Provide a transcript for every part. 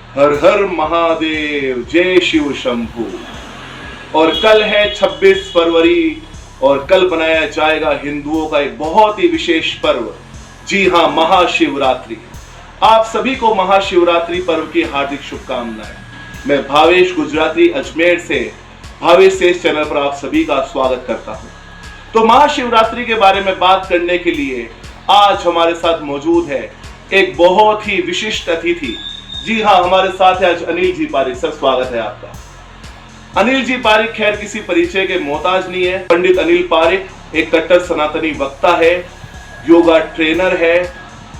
हर हर महादेव, जय शिव शंभू। और कल है 26 फरवरी और कल बनाया जाएगा हिंदुओं का एक बहुत ही विशेष पर्व। जी हाँ, महाशिवरात्रि। आप सभी को महाशिवरात्रि पर्व की हार्दिक शुभकामनाएं। मैं भावेश गुजराती अजमेर से भावेश से इस चैनल पर आप सभी का स्वागत करता हूं। तो महाशिवरात्रि के बारे में बात करने के लिए आज हमारे साथ मौजूद है एक बहुत ही विशिष्ट अतिथि। जी हाँ, हमारे साथ है आज अनिल जी पारिक। सर, स्वागत है आपका। अनिल जी पारिक खैर किसी परिचय के मोहताज नहीं है। पंडित अनिल पारिक एक कट्टर सनातनी वक्ता है, योगा ट्रेनर है,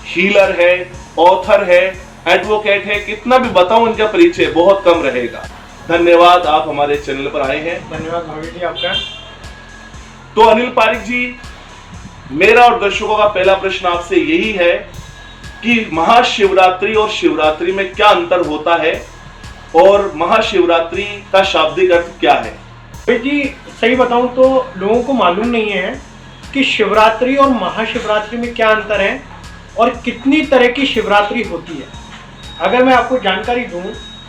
हीलर है, ऑथर है, एडवोकेट है। कितना भी बताऊं इनका परिचय बहुत कम रहेगा। धन्यवाद, आप हमारे चैनल पर आए हैं। धन्यवाद भाभी जी आपका। तो अनिल पारिक जी, मेरा और दर्शकों का पहला प्रश्न आपसे यही है कि महाशिवरात्रि और शिवरात्रि में क्या अंतर होता है और महाशिवरात्रि का शाब्दिक अर्थ क्या है? भाई जी, सही बताऊं तो लोगों को मालूम नहीं है कि शिवरात्रि और महाशिवरात्रि में क्या अंतर है और कितनी तरह की शिवरात्रि होती है। अगर मैं आपको जानकारी दूं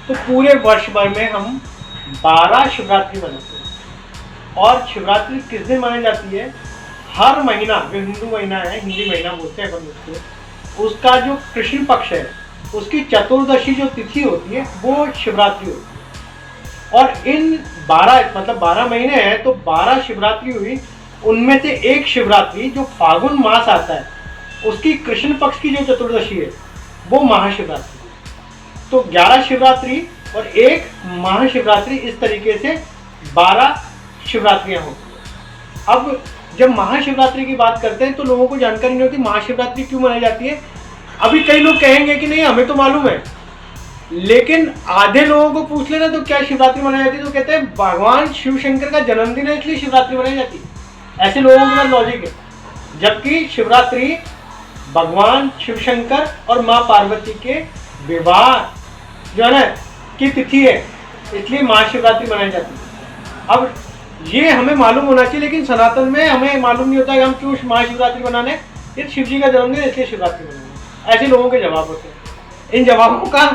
तो पूरे वर्ष भर में हम 12 शिवरात्रि मनाते हैं। और शिवरात्रि किस दिन मनाई जाती है? हर महीना, जो हिंदू महीना है, हिंदी महीना बोलते हैं अपन उसको, उसका जो कृष्ण पक्ष है उसकी चतुर्दशी जो तिथि होती है वो शिवरात्रि होती है। और इन 12 महीने हैं तो 12 शिवरात्रि हुई। उनमें से एक शिवरात्रि जो फागुन मास आता है उसकी कृष्ण पक्ष की जो चतुर्दशी है वो महाशिवरात्रि है। तो 11 शिवरात्रि और एक महाशिवरात्रि, इस तरीके से 12 शिवरात्रियां होती हैं। अब जब महाशिवरात्रि की बात करते हैं तो लोगों को जानकारी नहीं होती महाशिवरात्रि क्यों मनाई जाती है। अभी कई लोग कहेंगे कि नहीं हमें तो मालूम है, लेकिन आधे लोगों को पूछ लेना तो क्या शिवरात्रि मनाई जाती है तो कहते हैं भगवान शिव शंकर का जन्मदिन है इसलिए शिवरात्रि मनाई जाती है। ऐसे लोगों के पास लॉजिक है, जबकि शिवरात्रि भगवान शिव शंकर और माँ पार्वती के विवाह जो है ना की तिथि है, इसलिए महाशिवरात्रि मनाई जाती है। अब ये हमें मालूम होना चाहिए, लेकिन सनातन में हमें मालूम नहीं होता कि हम क्यों महाशिवरात्रि मनाने। ये शिव जी का जन्मदिन है इसलिए शिवरात्रि मनाने। ऐसे लोगों के जवाब होते हैं। इन जवाबों का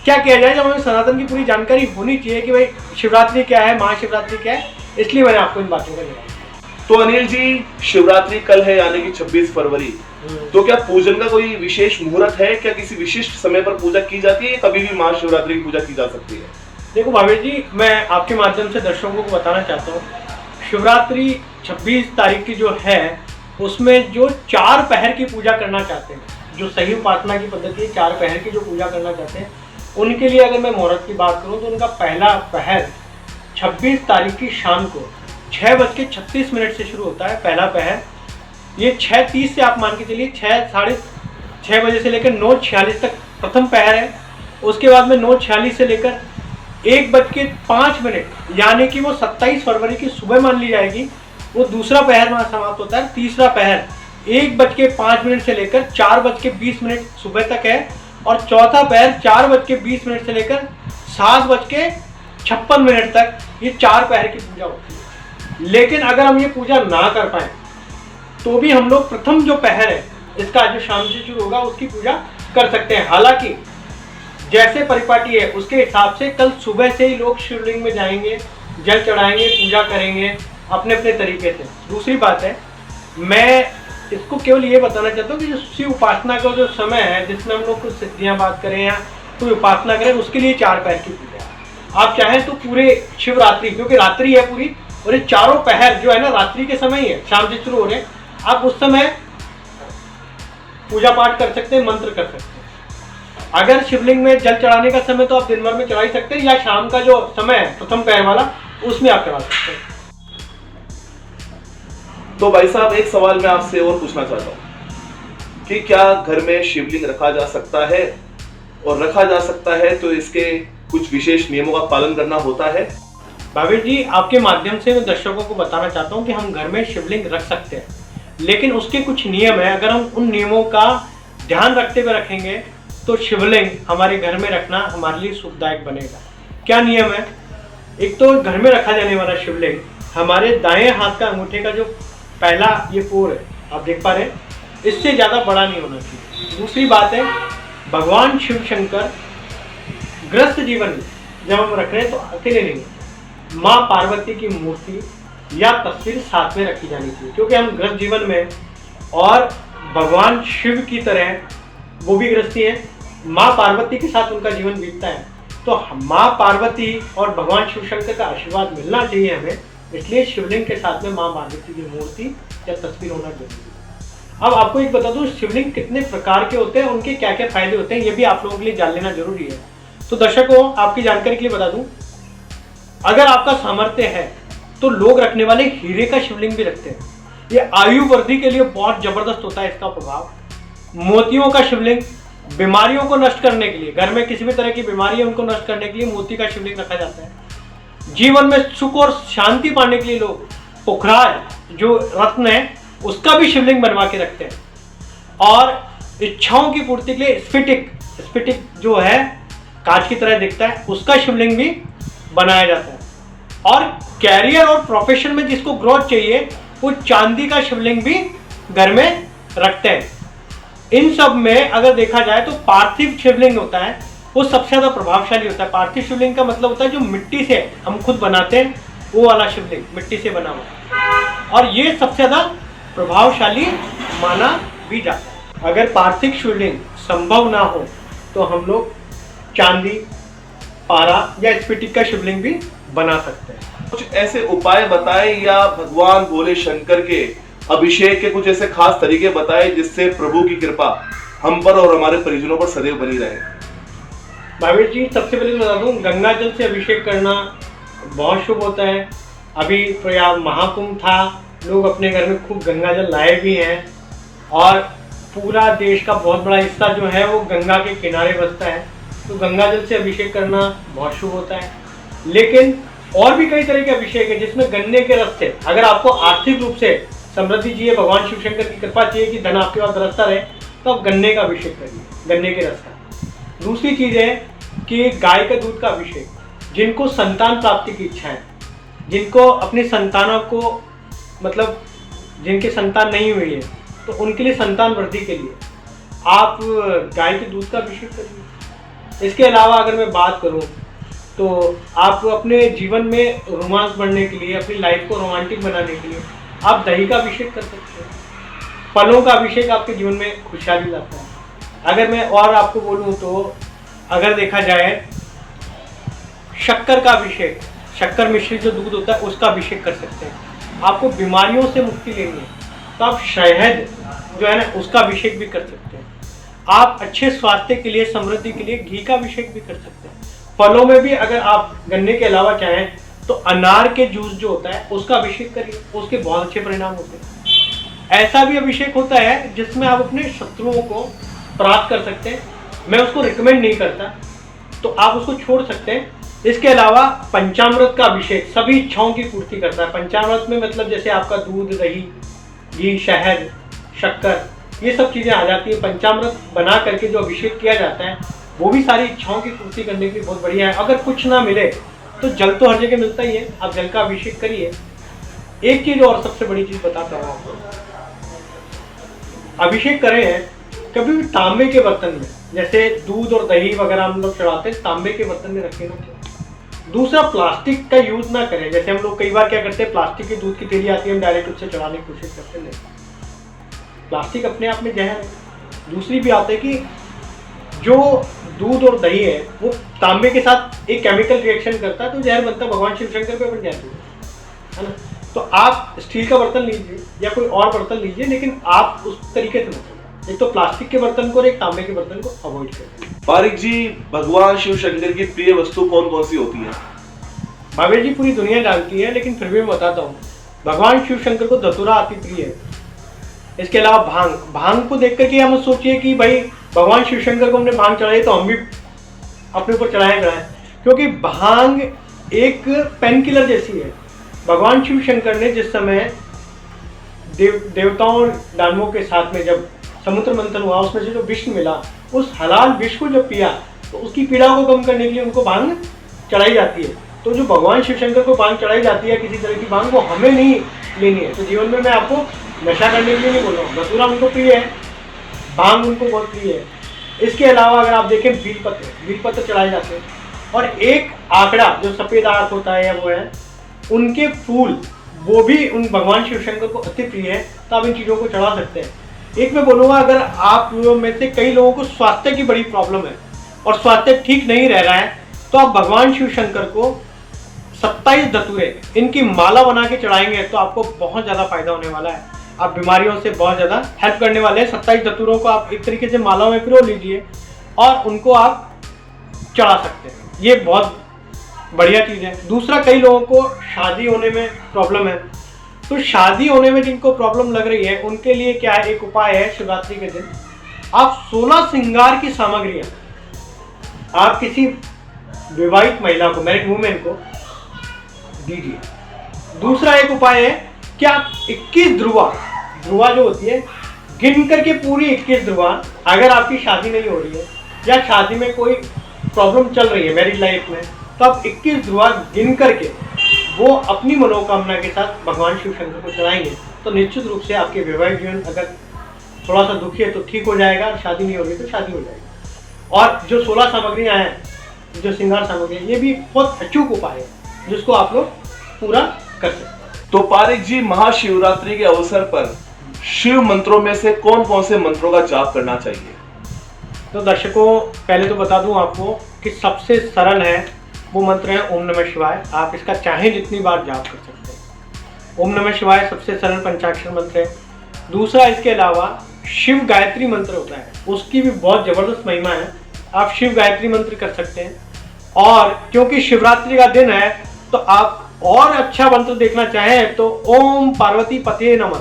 क्या किया जाए जब हमें सनातन की पूरी जानकारी होनी चाहिए कि भाई शिवरात्रि क्या है, महाशिवरात्रि क्या है। इसलिए मैंने आपको इन बातों का जवाब। तो अनिल जी, शिवरात्रि कल है यानी कि 26 फरवरी। तो क्या पूजन का कोई विशेष मुहूर्त है? क्या किसी विशिष्ट समय पर पूजा की जाती है? कभी भी महाशिवरात्रि की पूजा की जा सकती है? देखो भावेश जी, मैं आपके माध्यम से दर्शकों को बताना चाहता हूँ, शिवरात्रि 26 तारीख की जो है उसमें जो 4 पहर की पूजा करना चाहते हैं, जो सही उपासना की पद्धति है 4 पहर की जो पूजा करना चाहते हैं, उनके लिए अगर मैं मुहूर्त की बात करूं तो उनका पहला पहर 26 तारीख की शाम को 6:36 से शुरू होता है। पहला पहर ये 6:30 से आप मान के चलिए 6:30 बजे से लेकर 9:46 तक प्रथम पहर है। उसके बाद में 9:46 से लेकर 1:05 यानी कि वो 27 फरवरी की सुबह मान ली जाएगी, वो दूसरा पहर वहाँ समाप्त होता है। तीसरा पहर 1:05 से लेकर 4:20 सुबह तक है। और चौथा पहर 4:20 से लेकर 7:56 तक, ये 4 पहर की पूजा होती है। लेकिन अगर हम ये पूजा ना कर पाए तो भी हम लोग प्रथम जो पहर है इसका जो शाम से शुरू होगा उसकी पूजा कर सकते हैं। हालांकि जैसे परिपाटी है उसके हिसाब से कल सुबह से ही लोग शिवलिंग में जाएंगे, जल चढ़ाएंगे, पूजा करेंगे अपने अपने तरीके से। दूसरी बात है, मैं इसको केवल ये बताना चाहता हूँ कि जो शिव उपासना का जो समय है जिसमें हम लोग कुछ सिद्धियाँ बात करें या कोई उपासना करें, उसके लिए 4 पहर की पूजा है। आप चाहें तो पूरे शिवरात्रि, क्योंकि रात्रि है पूरी, और ये चारों पहर जो है ना रात्रि के समय ही है, शाम से शुरू हो रहे हैं, आप उस समय पूजा पाठ कर सकते हैं, मंत्र कर सकते हैं। अगर शिवलिंग में जल चढ़ाने का समय तो आप दिन भर में चढ़ा ही सकते हैं, या शाम का जो समय है प्रथम पहर वाला उसमें आप चढ़ा सकते हैं। तो भाई साहब, एक सवाल मैं आपसे और पूछना चाहता हूँ कि क्या घर में शिवलिंग रखा जा सकता है? और रखा जा सकता है तो इसके कुछ विशेष नियमों का पालन करना होता है? भावेश जी, आपके माध्यम से मैं दर्शकों को बताना चाहता हूँ कि हम घर में शिवलिंग रख सकते हैं, लेकिन उसके कुछ नियम है। अगर हम उन नियमों का ध्यान रखते हुए रखेंगे तो शिवलिंग हमारे घर में रखना हमारे लिए सुखदायक बनेगा। क्या नियम है? एक तो घर में रखा जाने वाला शिवलिंग हमारे दाएं हाथ का अंगूठे का जो पहला ये पोर है, आप देख पा रहे हैं, इससे ज़्यादा बड़ा नहीं होना चाहिए। दूसरी बात है, भगवान शिव शंकर गृहस्थ जीवन में जब हम रख रहे हैं तो अकेले नहीं, माँ पार्वती की मूर्ति या तस्वीर साथ में रखी जानी चाहिए, क्योंकि हम गृहस्थ जीवन में और भगवान शिव की तरह वो भी गृहस्थी है, माँ पार्वती के साथ उनका जीवन बीतता है, तो माँ पार्वती और भगवान शिव शंकर का आशीर्वाद मिलना चाहिए हमें, इसलिए शिवलिंग के साथ में माँ पार्वती की मूर्ति या तस्वीर होना जरूरी है। अब आपको एक बता दूं, शिवलिंग कितने प्रकार के होते हैं, उनके क्या क्या फायदे होते हैं, ये भी आप लोगों के लिए जान लेना जरूरी है। तो दर्शकों, आपकी जानकारी के लिए बता दूं, अगर आपका सामर्थ्य है तो लोग रखने वाले हीरे का शिवलिंग भी रखते हैं। ये आयु वृद्धि के लिए बहुत जबरदस्त होता है इसका प्रभाव। मोतियों का शिवलिंग बीमारियों को नष्ट करने के लिए, घर में किसी भी तरह की बीमारी है उनको नष्ट करने के लिए मोती का शिवलिंग रखा जाता है। जीवन में सुख और शांति पाने के लिए लोग पुखराज जो रत्न है उसका भी शिवलिंग बनवा के रखते हैं। और इच्छाओं की पूर्ति के लिए स्फटिक जो है कांच की तरह दिखता है, उसका शिवलिंग भी बनाया जाता है। और कैरियर और प्रोफेशन में जिसको ग्रोथ चाहिए वो चांदी का शिवलिंग भी घर में रखते हैं। इन सब में अगर देखा जाए तो पार्थिव शिवलिंग होता है वो सबसे ज्यादा प्रभावशाली होता है। पार्थिव शिवलिंग का मतलब होता है जो मिट्टी से हम खुद बनाते हैं, वो वाला शिवलिंग मिट्टी से बना हुआ, और ये सबसे ज्यादा प्रभावशाली माना भी जाता है। अगर पार्थिव शिवलिंग संभव ना हो तो हम लोग चांदी, पारा या स्फटिक का शिवलिंग भी बना सकते हैं। कुछ ऐसे उपाय बताए या भगवान भोले शंकर के अभिषेक के कुछ ऐसे खास तरीके बताए जिससे प्रभु की कृपा हम पर और हमारे परिजनों पर सदैव बनी रहे। भावेश जी, सबसे पहले बता दूं, गंगा जल से अभिषेक करना बहुत शुभ होता है। अभी प्रयाग महाकुंभ था, लोग अपने घर में खूब गंगा जल लाए भी हैं, और पूरा देश का बहुत बड़ा हिस्सा जो है वो गंगा के किनारे बसता है, तो गंगा जल से अभिषेक करना बहुत शुभ होता है। लेकिन और भी कई तरह के अभिषेक है जिसमें गन्ने के रस से, अगर आपको आर्थिक रूप से समृद्धि चाहिए, भगवान शिव शंकर की कृपा चाहिए कि धन आपके पास बरसता रहे, तो आप गन्ने का अभिषेक करिए, गन्ने के रस का। दूसरी चीज है कि गाय के दूध का अभिषेक, जिनको संतान प्राप्ति की इच्छा है, जिनको अपनी संतानों को मतलब जिनके संतान नहीं हुई है तो उनके लिए संतान वृद्धि के लिए आप गाय के दूध का अभिषेक करिए। इसके अलावा अगर मैं बात करूं तो आप अपने जीवन में रोमांस बढ़ने के लिए, अपनी लाइफ को रोमांटिक बनाने के लिए आप दही का अभिषेक कर सकते हैं। फलों का अभिषेक आपके जीवन में खुशहाली लाता है। अगर मैं और आपको बोलूं तो अगर देखा जाए शक्कर का अभिषेक, शक्कर मिश्रित जो दूध होता है उसका अभिषेक कर सकते हैं। आपको बीमारियों से मुक्ति लेनी है तो आप शहद जो है ना उसका अभिषेक भी कर सकते हैं। आप अच्छे स्वास्थ्य के लिए, समृद्धि के लिए घी का अभिषेक भी कर सकते हैं। फलों में भी अगर आप गन्ने के अलावा चाहें तो अनार के जूस जो होता है उसका अभिषेक करिए, उसके बहुत अच्छे परिणाम होते हैं। ऐसा भी अभिषेक होता है जिसमें आप अपने शत्रुओं को प्राप्त कर सकते हैं। मैं उसको रिकमेंड नहीं करता, तो आप उसको छोड़ सकते हैं। इसके अलावा पंचामृत का अभिषेक सभी इच्छाओं की पूर्ति करता है। पंचामृत में मतलब जैसे आपका दूध, दही, घी, शहद, शक्कर, ये सब चीज़ें आ जाती है। पंचामृत बना करके जो अभिषेक किया जाता है वो भी सारी इच्छाओं की पूर्ति करने के लिए बहुत बढ़िया है। अगर कुछ ना मिले तो जल तो हर जगह मिलता ही है, आप जल का अभिषेक करिए। एक चीज़ और सबसे बड़ी चीज़ बताता हूँ आपको, अभिषेक करें हैं कभी भी तांबे के बर्तन में, जैसे दूध और दही वगैरह हम लोग चढ़ाते हैं तांबे के बर्तन में रखें ना। दूसरा, प्लास्टिक का यूज ना करें। जैसे हम लोग कई बार क्या करते हैं, प्लास्टिक की दूध की थैली आती है, हम डायरेक्ट उससे चढ़ाने की कोशिश करते हैं। नहीं, प्लास्टिक अपने आप में जहर है। दूसरी भी आती है कि जो दूध और दही है वो तांबे के साथ एक केमिकल रिएक्शन करता है तो जहर बनता है, भगवान शिव शंकर पे बन जाती है ना। तो आप स्टील का बर्तन लीजिए या कोई और बर्तन लीजिए, लेकिन आप उस तरीके से मत, एक तो प्लास्टिक के बर्तन को और एक तांबे के बर्तन को अवॉइड करें। पारिक जी, भगवान शिव शंकर की प्रिय वस्तु कौन कौन सी होती है? भावेश जी, पूरी दुनिया जानती है, लेकिन फिर भी मैं बताता हूँ। भगवान शिव शंकर को धतूरा अति प्रिय है। इसके अलावा भांग, भांग को देख करके हम सोचिए कि भाई भगवान शिव शंकर को हमने भांग चढ़ाई तो हम भी अपने ऊपर चढ़ाएं, क्योंकि भांग एक पेन किलर जैसी है। भगवान शिव शंकर ने जिस समय देवताओं और दानवों के साथ में जब समुद्र मंथन हुआ, उसमें से जो विष मिला, उस हलाल विष को जब पिया तो उसकी पीड़ा को कम करने के लिए उनको भांग चढ़ाई जाती है। तो जो भगवान शिव शंकर को भांग चढ़ाई जाती है किसी तरह की भांग, वो हमें नहीं लेनी है। तो जीवन में मैं आपको नशा करने के लिए नहीं बोल रहा हूँ। धतूरा उनको प्रिय है, भांग उनको बहुत प्रिय है, इसके अलावा अगर आप देखें बेलपत्र चढ़ाए जाते हैं, और एक आंकड़ा जो सफ़ेद आंख होता है या वो है, उनके फूल वो भी उन भगवान शिव शंकर को अति प्रिय है, तो आप इन चीज़ों को चढ़ा सकते हैं। एक मैं बोलूँगा, अगर आप में से कई लोगों को स्वास्थ्य की बड़ी प्रॉब्लम है और स्वास्थ्य ठीक नहीं रह रहा है, तो आप भगवान शिव शंकर को 27 धतूरे इनकी माला बना के चढ़ाएंगे तो आपको बहुत ज़्यादा फायदा होने वाला है। आप बीमारियों से बहुत ज़्यादा हेल्प करने वाले हैं। 27 धतूरों को आप एक तरीके से माला में पिरो लीजिए और उनको आप चढ़ा सकते हैं, ये बहुत बढ़िया चीज़ है। दूसरा, कई लोगों को शादी होने में प्रॉब्लम है, तो शादी होने में जिनको प्रॉब्लम लग रही है उनके लिए क्या है, एक उपाय है, शिवरात्रि के दिन आप 16 श्रृंगार की सामग्रियाँ आप किसी विवाहित महिला को, मैरिड वुमेन को दीजिए। दूसरा एक उपाय है कि आप 21 ध्रुवा जो होती है, गिन करके पूरी 21 ध्रुवा, अगर आपकी शादी नहीं हो रही है या शादी में कोई प्रॉब्लम चल रही है मैरिज लाइफ में, तो आप 21 ध्रुवा गिन करके वो अपनी मनोकामना के साथ भगवान शिव शंकर को चढ़ाएंगे तो निश्चित रूप से आपके वैवाहिक जीवन अगर थोड़ा सा दुखी है तो ठीक हो जाएगा, और शादी नहीं हो रही तो शादी हो जाएगी। और जो 16 सामग्रियाँ हैं, जो श्रृंगार सामग्री, ये भी बहुत अचूक उपाय है जिसको आप लोग पूरा कर सकते हैं। तो पारिक जी, महाशिवरात्रि के अवसर पर शिव मंत्रों में से कौन कौन से मंत्रों का जाप करना चाहिए? तो दर्शकों, पहले तो बता दूं आपको कि सबसे सरल है वो मंत्र है ओम नमः शिवाय। आप इसका चाहे जितनी बार जाप कर सकते हैं। ओम नमः शिवाय सबसे सरल पंचाक्षर मंत्र है। दूसरा, इसके अलावा शिव गायत्री मंत्र होता है, उसकी भी बहुत ज़बरदस्त महिमा है। आप शिव गायत्री मंत्र कर सकते हैं। और क्योंकि शिवरात्रि का दिन है तो आप और अच्छा मंत्र देखना चाहें तो ओम पार्वती पते नमः,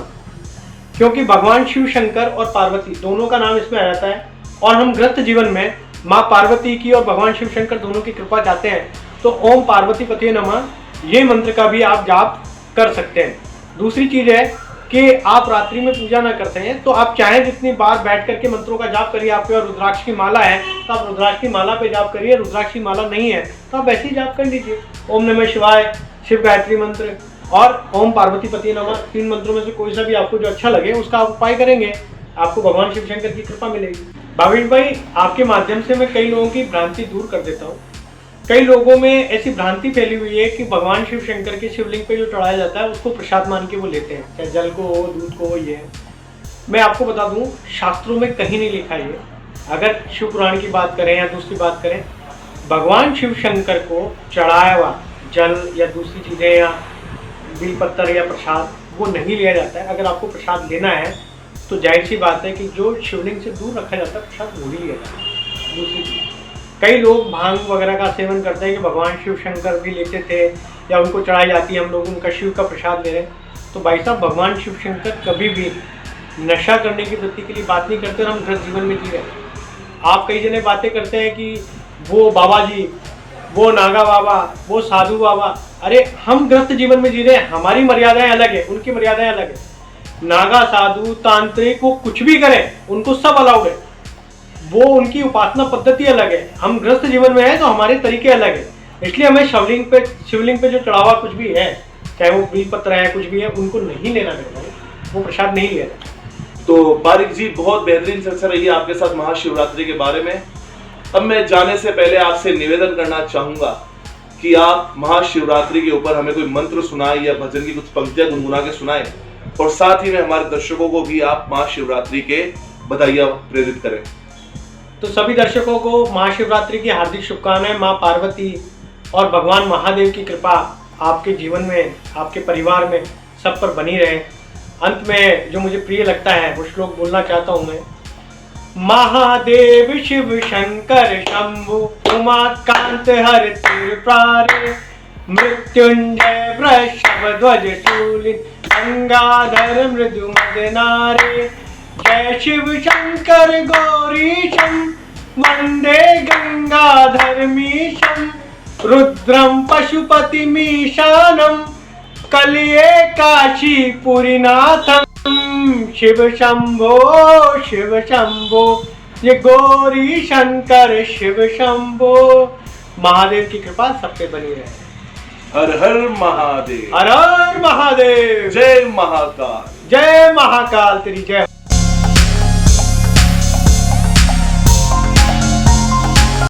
क्योंकि भगवान शिव शंकर और पार्वती दोनों का नाम इसमें आ जाता है, और हम ग्रस्त जीवन में माँ पार्वती की और भगवान शिव शंकर दोनों की कृपा चाहते हैं, तो ओम पार्वती पते नमः ये मंत्र का भी आप जाप कर सकते हैं। दूसरी चीज़ है कि आप रात्रि में पूजा ना करते हैं तो आप चाहे जितनी बार बैठ करके मंत्रों का जाप करिए। आपके पास रुद्राक्ष की माला है तो आप रुद्राक्ष की माला पे जाप करिए, रुद्राक्ष की माला नहीं है तो आप ऐसे ही जाप कर लीजिए। ओम नमः शिवाय, शिव गायत्री मंत्र और ओम पार्वती पति नमः, 3 मंत्रों में से कोई सा भी आपको जो अच्छा लगे उसका आप उपाय करेंगे, आपको भगवान शिव शंकर की कृपा मिलेगी। भावेश भाई, आपके माध्यम से मैं कई लोगों की भ्रांति दूर कर देता हूँ। कई लोगों में ऐसी भ्रांति फैली हुई है कि भगवान शिव शंकर के शिवलिंग पे जो चढ़ाया जाता है उसको प्रसाद मान के वो लेते हैं, चाहे जल को हो, दूध को हो। ये मैं आपको बता दूं, शास्त्रों में कहीं नहीं लिखा है। अगर शिव पुराण की बात करें या दूसरी बात करें, भगवान शिव शंकर को चढ़ाया हुआ जल या दूसरी चीज़ें या बेलपत्र या प्रसाद वो नहीं लिया जाता है। अगर आपको प्रसाद लेना है तो जाहिर सी बात है कि जो शिवलिंग से दूर रखा जाता है प्रसाद वो ही लिया जाता है। दूसरी चीज़, कई लोग भांग वगैरह का सेवन करते हैं कि भगवान शिव शंकर भी लेते थे या उनको चढ़ाई जाती है, हम लोग उनका शिव का प्रसाद ले रहे हैं। तो भाई साहब, भगवान शिव शंकर कभी भी नशा करने की वृत्ति के लिए बात नहीं करते और हम ग्रस्त जीवन में जी रहे हैं। आप कई जने बातें करते हैं कि वो बाबा जी, वो नागा बाबा, वो साधु बाबा। अरे हम ग्रस्त जीवन में जी रहे हैं, हमारी मर्यादाएं अलग है, उनकी मर्यादाएं अलग है। नागा, साधु, तांत्रिक, वो कुछ भी करें, उनको सब अलाउड है, वो उनकी उपासना पद्धति अलग है। हम ग्रस्त जीवन में हैं तो हमारे तरीके अलग है, इसलिए हमें शिवलिंग पे जो चढ़ावा कुछ भी है, चाहे वो बेलपत्र है, कुछ भी है, उनको नहीं लेना पड़ता, वो प्रसाद नहीं लिया जाता। तो पारिक जी, बहुत बेहतरीन चर्चा रही है आपके साथ महाशिवरात्रि के बारे में। अब मैं जाने से पहले आपसे निवेदन करना चाहूंगा कि आप महाशिवरात्रि के ऊपर हमें कोई मंत्र सुनाए या भजन की कुछ पंक्तियां गुनगुना के सुनाएं, और साथ ही में हमारे दर्शकों को भी आप महाशिवरात्रि के बधाइयां प्रेरित करें। तो सभी दर्शकों को महाशिवरात्रि की हार्दिक शुभकामनाएं। माँ पार्वती और भगवान महादेव की कृपा आपके जीवन में, आपके परिवार में सब पर बनी रहे। अंत में जो मुझे प्रिय लगता है वो श्लोक बोलना चाहता हूँ मैं। महादेव शिव शंकर शंभु उमाकांत हर त्रिपुरारे मृत्युंजय वृषभ ध्वज शूलिन गंगाधर मृदु मदनारे जय शिव शंकर गौरीशं वंदे गंगाधरमीशं रुद्रं पशुपतिमीशानं कलिये काशीपुरीनाथं शिव शंभो ये गौरी शंकर शिव शंभो। महादेव की कृपा सब पे बनी रहे। हर हर महादेव, हर हर महादेव। जय महाकाल, जय महाकाल, तेरी जय।